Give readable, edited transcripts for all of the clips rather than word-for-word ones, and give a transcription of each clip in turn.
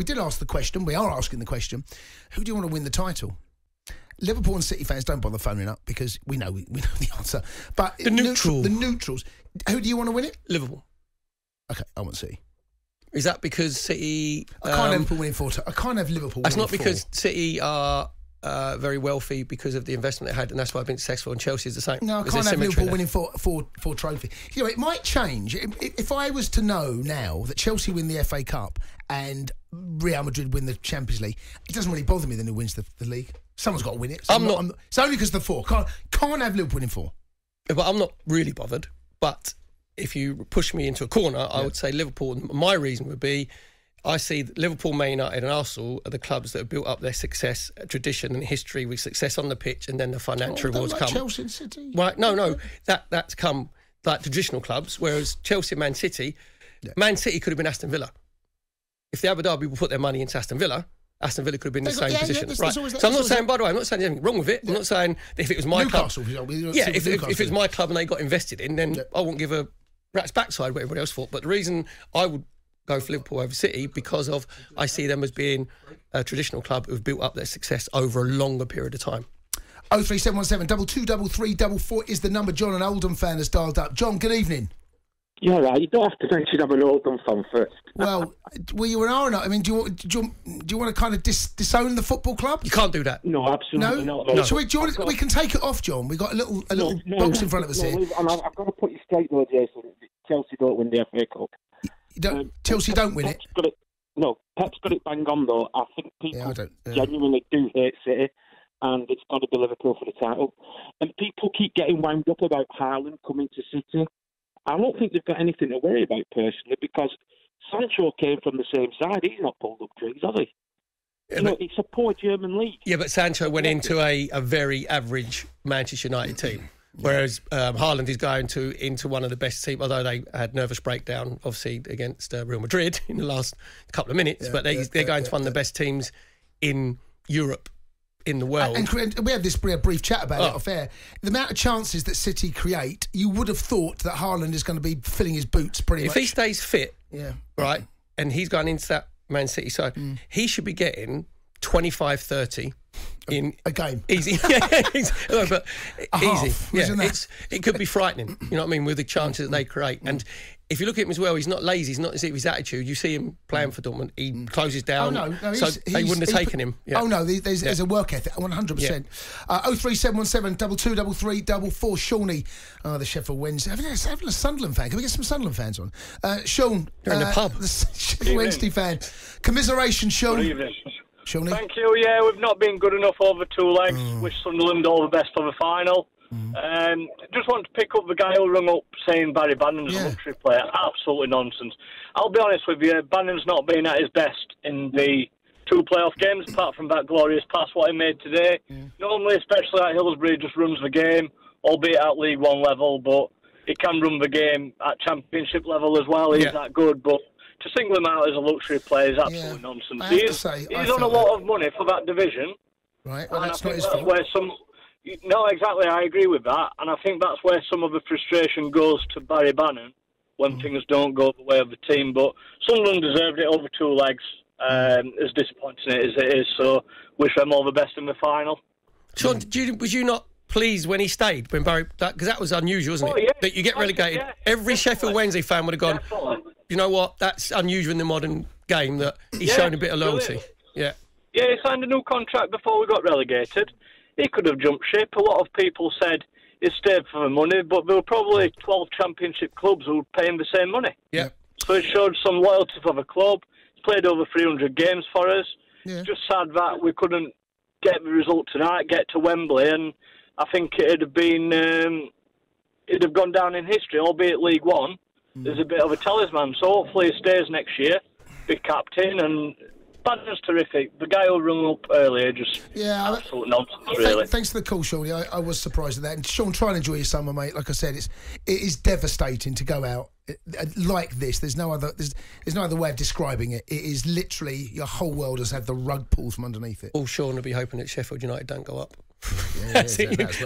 we did ask the question. We are asking the question: who do you want to win the title? Liverpool and City fans don't bother phoning up because we know the answer. But the neutrals. Who do you want to win it? Liverpool. Okay, I want City. Is that because City? I can't have Liverpool winning 4. I can't have Liverpool. That's winning not because 4. City are very wealthy because of the investment they had, and that's why I've been successful. And Chelsea's the same. No, I can't have Liverpool winning four trophies. You know, it might change. If I was to know now that Chelsea win the FA Cup and Real Madrid win the Champions League, it doesn't really bother me then who wins the league. Someone's got to win it. So it's only because of the 4. Can't have Liverpool winning 4. But I'm not really bothered. But if you push me into a corner, I would say Liverpool. My reason would be, I see Liverpool, Man United and Arsenal are the clubs that have built up their success, tradition and history with success on the pitch, and then the financial rewards come. Chelsea and City? Right, no, that's come like traditional clubs, whereas Chelsea and Man City could have been Aston Villa. If the Abu Dhabi people put their money into Aston Villa could have been in the same position. Right. So I'm not saying, by the way, I'm not saying anything wrong with it. I'm not saying that if it was my club. If it was my club and they got invested in, then I wouldn't give a rat's backside what everybody else thought. But the reason I would go for Liverpool over City because of I see them as being a traditional club who've built up their success over a longer period of time. 03717 223344 is the number. John, an Oldham fan, has dialed up. John, good evening. Yeah, right. You don't have to mention I'm an Oldham fan first. Well, you an R? I mean, do you want to kind of disown the football club? You can't do that. No, absolutely not. No. So we can take it off, John. We've got a little box in front of us here. And I've got to put you straight though, Jason. Chelsea don't win the FA Cup. Chelsea don't win it. Pep's got it bang on though. I think people genuinely do hate City, and it's got to be Liverpool for the title. And people keep getting wound up about Haaland coming to City. I don't think they've got anything to worry about personally because Sancho came from the same side. He's not pulled up trees, has he? It's a poor German league. Yeah, but Sancho went into a very average Manchester United team. Whereas Haaland is going into one of the best teams, although they had nervous breakdown, obviously, against Real Madrid in the last couple of minutes. But they're going to one of the best teams in Europe, in the world. And we had this brief chat about it off air. The amount of chances that City create, you would have thought that Haaland is going to be filling his boots pretty much. If he stays fit, right, and he's going into that Man City side, he should be getting 25, 30 in a game. Easy. But easy. It could be frightening, you know what I mean, with the chances that they create. And if you look at him as well, he's not lazy, he's not as if his attitude. You see him playing for Dortmund, he closes down. So they wouldn't have taken him. Yeah. Oh, no, there's a work ethic, 100%. 03717 223344. Shawnee, the Sheffield Wednesday. Having a Sunderland fan. Can we get some Sunderland fans on? Sean. You're in the pub. The Sheffield Wednesday fan. Commiseration, Sean. Good evening. Shawnee. Thank you. Yeah, we've not been good enough over 2 legs. Wish Sunderland all the best for the final. Just want to pick up the guy who rung up saying Barry Bannan's a luxury player. Absolutely nonsense. I'll be honest with you, Bannan's not been at his best in the 2 playoff games, apart from that glorious pass what he made today. Normally, especially at Hillsborough, he just runs the game, albeit at League One level, but he can run the game at Championship level as well. He's that good, but to single him out as a luxury player is absolutely nonsense. He's on a lot of money for that division. Right, well, that's not his fault. No, exactly, I agree with that. And I think that's where some of the frustration goes to Barry Bannan when things don't go the way of the team. But Sunderland deserved it over 2 legs, as disappointing as it is. So wish them all the best in the final. Sean, was you not pleased when he stayed, when Barry... Because that was unusual, wasn't it? Yeah. That you get relegated. Yeah. Every Sheffield Wednesday fan would have gone, you know what, that's unusual in the modern game that he's shown a bit of loyalty. Yeah, he signed a new contract before we got relegated. He could have jumped ship. A lot of people said he stayed for the money, but there were probably 12 Championship clubs who would pay him the same money. Yeah. So it showed some loyalty for the club. He's played over 300 games for us. Yeah. It's just sad that we couldn't get the result tonight, get to Wembley, and I think it'd have gone down in history, albeit League One. There's a bit of a talisman, so hopefully he stays next year, be captain, and Bannan's terrific. The guy who rung up earlier absolute nonsense, really. Thanks for the call, Shawnee. I was surprised at that. And Sean, try and enjoy your summer, mate. Like I said, it is devastating to go out like this. There's no other way of describing it. It is literally your whole world has had the rug pulled from underneath it. All Sean will be hoping that Sheffield United don't go up.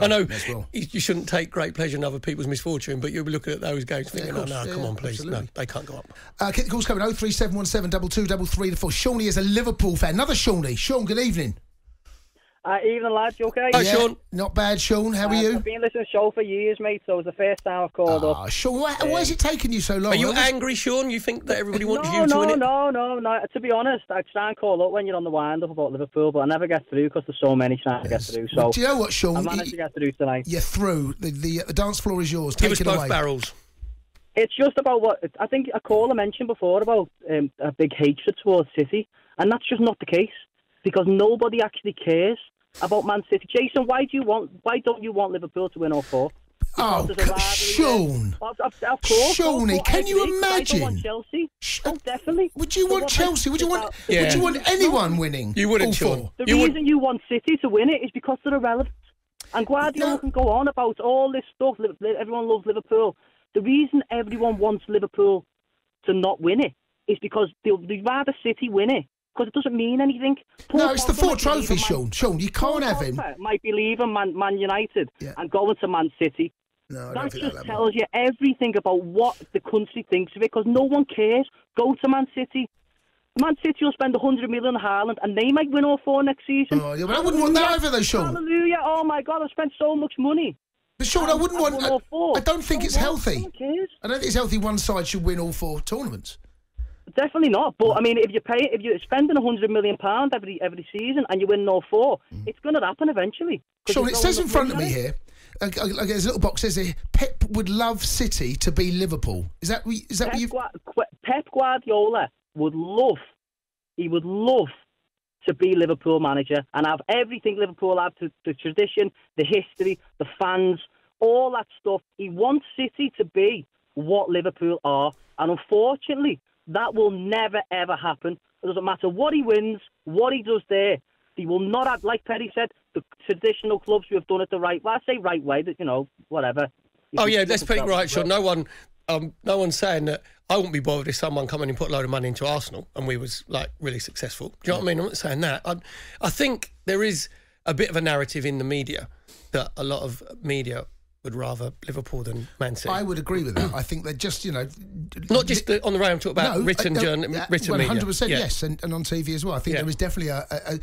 I know you shouldn't take great pleasure in other people's misfortune, but you'll be looking at those games thinking, come on, please. Absolutely. No, they can't go up. Keep the calls coming, 03717 2233 Shawnee is a Liverpool fan. Another Shawnee. Sean, good evening. Evening, lads. You okay? Hi, Sean. Not bad, Sean. How are you? I've been listening to the show for years, mate, so it was the first time I've called up. Sean, why is it taking you so long? Are you angry, Sean? You think that everybody wants you to win it? No. To be honest, I try and call up when you're on the wind-up about Liverpool, but I never get through because there's so many trying to get through. So do you know what, Sean? I managed to get through tonight. You're through. The dance floor is yours. Give Take us it both away. barrels. It's just about what... I think a caller mentioned before about a big hatred towards City, and that's just not the case, because nobody actually cares about Man City. Jason, why don't you want Liverpool to win all four? Oh, Sean. Of course. Shawnee, can you imagine? I don't want Chelsea. Oh, definitely. Would you want Chelsea? Would you want anyone winning? You wouldn't, Sean. The reason you want City to win it is because they're irrelevant. And Guardiola can go on about all this stuff. Everyone loves Liverpool. The reason everyone wants Liverpool to not win it is because they'd rather City win it. Because it doesn't mean anything. No, it's the 4 trophies, Sean. Sean, you can't have him. Might be leaving Man United and going to Man City. No, that just tells you everything about what the country thinks of it, because no one cares. Go to Man City. Man City will spend 100 million on Haaland, and they might win all 4 next season. Oh, yeah, but I wouldn't want that either, though, Sean. Hallelujah! Oh my God, I've spent so much money. But Sean, I wouldn't want. all 4. I don't think it's healthy. No one cares. I don't think it's healthy. One side should win all 4 tournaments. Definitely not. But I mean, if you're spending £100 million every season and you win all 4, it's going to happen eventually. Sean, it says in front of me here. There's a little box that says here, Pep would love City to be Liverpool. Is that what you? Pep Guardiola would love to be Liverpool manager and have everything Liverpool have, the tradition, the history, the fans, all that stuff. He wants City to be what Liverpool are, and unfortunately, that will never, ever happen. It doesn't matter what he wins, what he does there. He will not have, like Perry said, the traditional clubs who have done it the right way. I say right way, that whatever. Let's put it right, Sean. No one's saying that I wouldn't be bothered if someone come in and put a load of money into Arsenal and we was like really successful. Do you know what I mean? I'm not saying that. I think there is a bit of a narrative in the media that a lot of media would rather Liverpool than Man City. I would agree with that. I think they're just, not just on the radio. I'm talking about written media. 100%, yes, and on TV as well. I think there is definitely I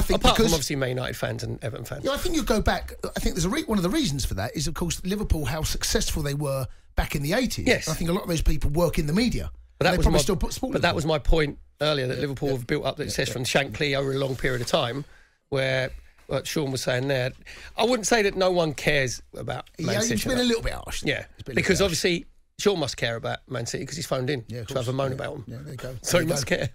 think apart from obviously Man United fans and Everton fans. I think you go back. I think there's one of the reasons for that is, of course, Liverpool, how successful they were back in the 80s. Yes. I think a lot of those people work in the media. But that was my point earlier, that Liverpool have built up the success from Shankly over a long period of time, where what Sean was saying there. I wouldn't say that no one cares about Man City. He's been a little bit harsh. Yeah, because obviously Sean must care about Man City because he's phoned in to have a moan about them. Yeah, there you go. So he must care.